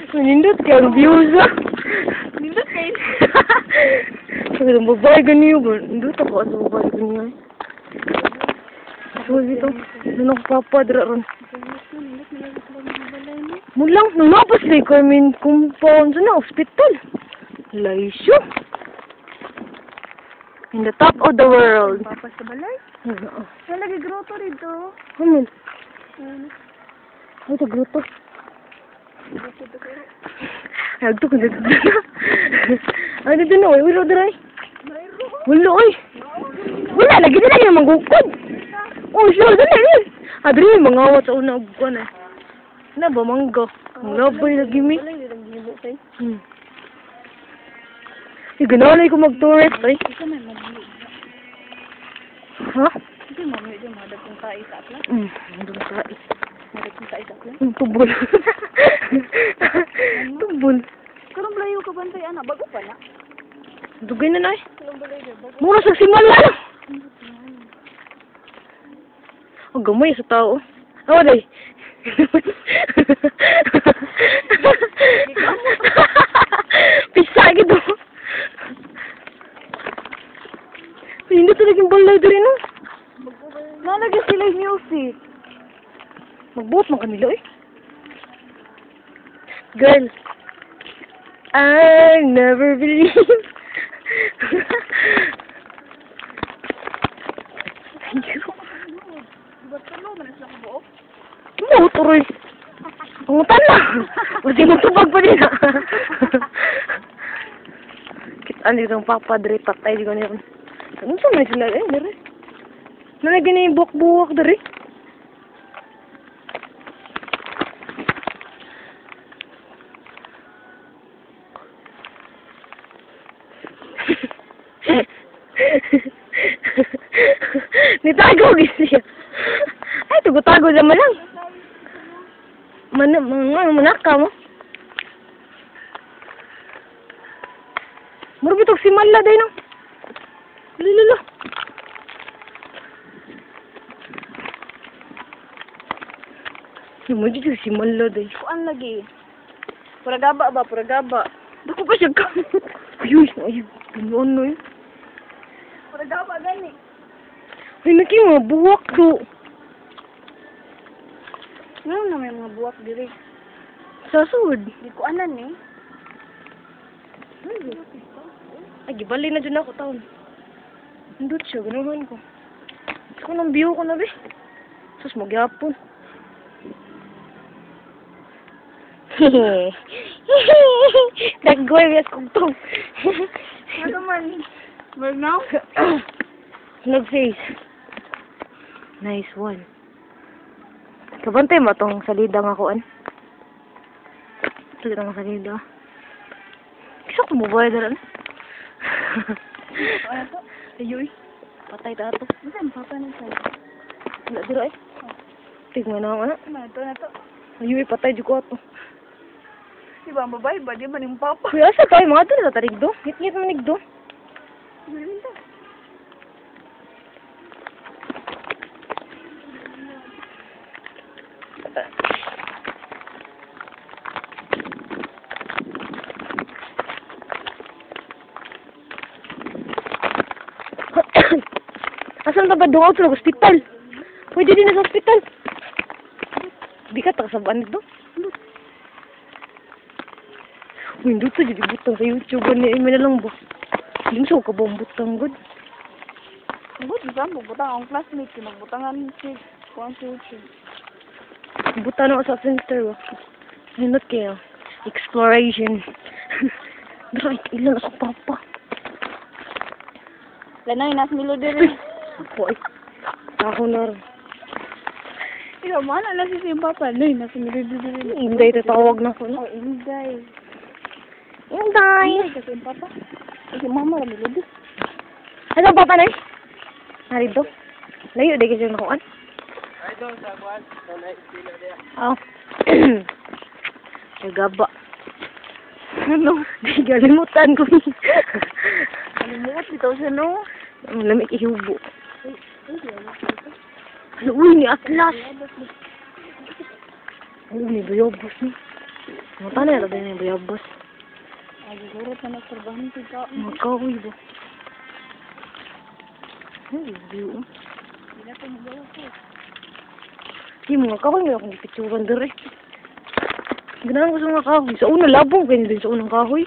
Manindot ka ang views ah. Nindot kayo. Sabi ng babae ganyan ba? Nindot ako sa babae ganyan. So dito, doon ako papadra ron. Mulang, nanapas lang kami compound sa na, hospital. Laisyo. In the top of the world. Papas sa balay? Oo. May lagi grotto dito. Ano? Ay, ito gruto. Ay, ito ko dito na. Ay, dito na, uy. Wala daray. Wala, uy. Wala, lagi na lang yung manggukod. Oh, sure, dali yun. Adri, mga awat sa una ko na. Ano ba, mangga? Ang labay lagi mi. Ganalay ko mag-tourist, ay. Ito may mabili. Ha? Ito yung mabili dyan, madad kong tayo sa akla. Doon tayo. Madad kong tayo sa akla. Tubol. Tubol. Karong layo ka bantay, anak. Bago pa na. Dugay na na eh. Karong balay dyan, bago. Mura sa simala. Ang gamay sa tao. Awa day. Pisa gitu. Hindi talagang balay din no. Nalagay sila yung music. Magbuot mo kanila eh. Girl, I never believe. Thank you. Ba't ka no? Manas lang buo? Motor eh. Pangutan na. Kasi magtubag pa din ha. Kitaan dito ang papadre. Patay di ko niya. Ano sa mga sila eh? Dari. Nalagyan na yung buwak-buwak dari. Nitago siya. Ay, tugo-tago naman lang. Manaka mo. Marubitog si Mala day no. Lululu. Marubitog si Mala day. Kuan lagi. Puragaba ba? Puragaba. Dako pa siya ka. Ayuy, pinuan no eh. Puragaba gani. Ay, naki mga buwak do. Ngayon na may mga buwak diri. Sa sud. Di ko anan eh. Ay, gibali na dyan ako taon. Hindot siya, ganahan ko. Ito nang view ko na be. Sus, magyapon. Hehehe. Naggoy, yes kong tong. Ano man? Well now? Nag-face. Nice one. Kabantay mo itong salida nga kuan. Ito itong salida. Kisa ko mabaya dala na. Ano to? Ayoy. Patay ta ito. Ano ang papa na sa'yo? Wala dira eh. Tignan na ako na. Ano ito na to? Ayoy, patay di ko ato. Diba ang babae ba? Di ba yung papa? Kuya, sa tayo mga dala tarig do. Ngit-ngit manig do. Galing to. Asan ba ba doon sa hospital? Pwede din sa hospital. Di ka takasabaan nito. Uy, hindi ito jadi butang sa YouTube. May na lang ba? Hindi mo ka ba ang butang good? But di ba? Magbutang ang classmate. Magbutangan si Juan Suchi. Butang ako sa center ba? Nindot kayo. Exploration. Right, ilan ako papa. Lanay, nas melody rin. Boy. Ako na rin. Ikaw, mana na si papa. Lanay, nas melody rin. Inday, tatawag na ko. Oh, Inday. Inday! Inday kasi yung papa. Kasi mama na melody. Ano papa na eh? Narito? Layo, di kasi nakuan. Ay, doon sa kuwan. Doon ay sila niya. Oo. Nagaba. Ano? Di galimutan ko. Alimuot dito siya, no? Ang lamig ihubo. Uy, ni Atlas. Uy, ni Bayobos ni. Mga tanay na tayo yung bayabas. Ay, siguro na nagtrabahan si ka. Mga kahoy ba? Ay, view. Hindi na ito magawa ko. Di mga kahoy nga akong picturean dere. Ganahan ko sa mga kahoy. Sa una labong kayo din sa unang kahoy.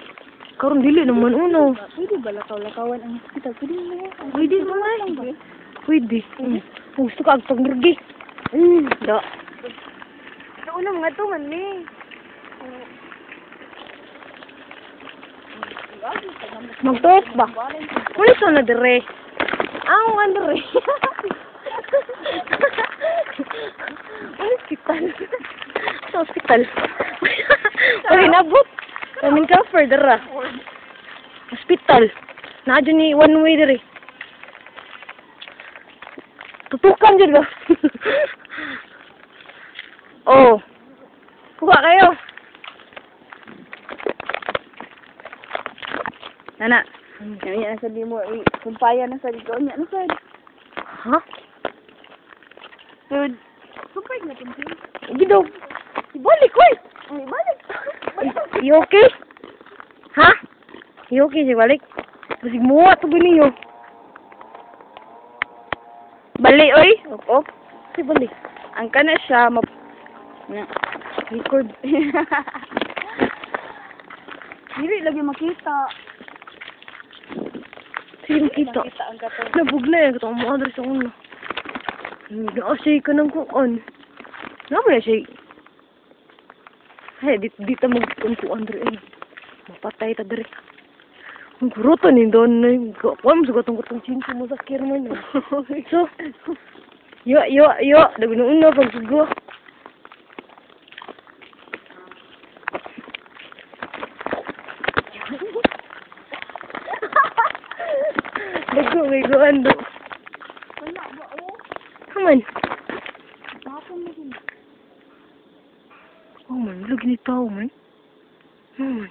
Karon dili naman uno. Pwede ba lakaw-lakawan ang hospital? Pwede mo. Pwede naman. Pwede. Gusto ka agpag-nurgi. Da. Sa una mga ito man ni. Magtuos ba? Ulit ko na dire. Ang nga dire. Hospital. Sa hospital. Uy, nabot. Kaming ka further ah. Hospital. Nadyo ni one way dire. Tutukan dyan ba? Oh. Kuha kayo. Nana. Yan sabi mo, kumpaya na sa ikaw niya. Ano sa'yo? Ha? Dude. Kumpay na kumpay. Hindi daw. Ibalik, oy. Ay, balik. You okay? Ha? You okay, si balik? Masig muwa to ninyo. Bali, oy. Op. Si balik. Ang kana siya, Record. Dili lagi makita. Sige, kita. Nakita ang katong. Nabugla yan. Katong mga address ako na. Naka-say ka ng kuan. Nga ba na say? Hey, dito mag-kuan dito. Mapatay ta dito. Ang kuruto ni doon na yung kuan mo sa gatong-gatong chinko mo sa kirman. So, yo. Naguna-una pag sugo. May goan do. Wala ba, oh? Come on. Tapon mo din. Oh man, lagi ni tao man. Oh man.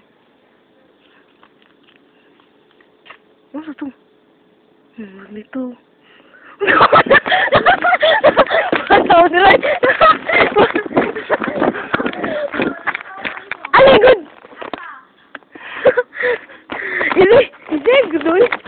Ano sa to? Lagi ni tao. Tao nila. Alay, good. Ini, good.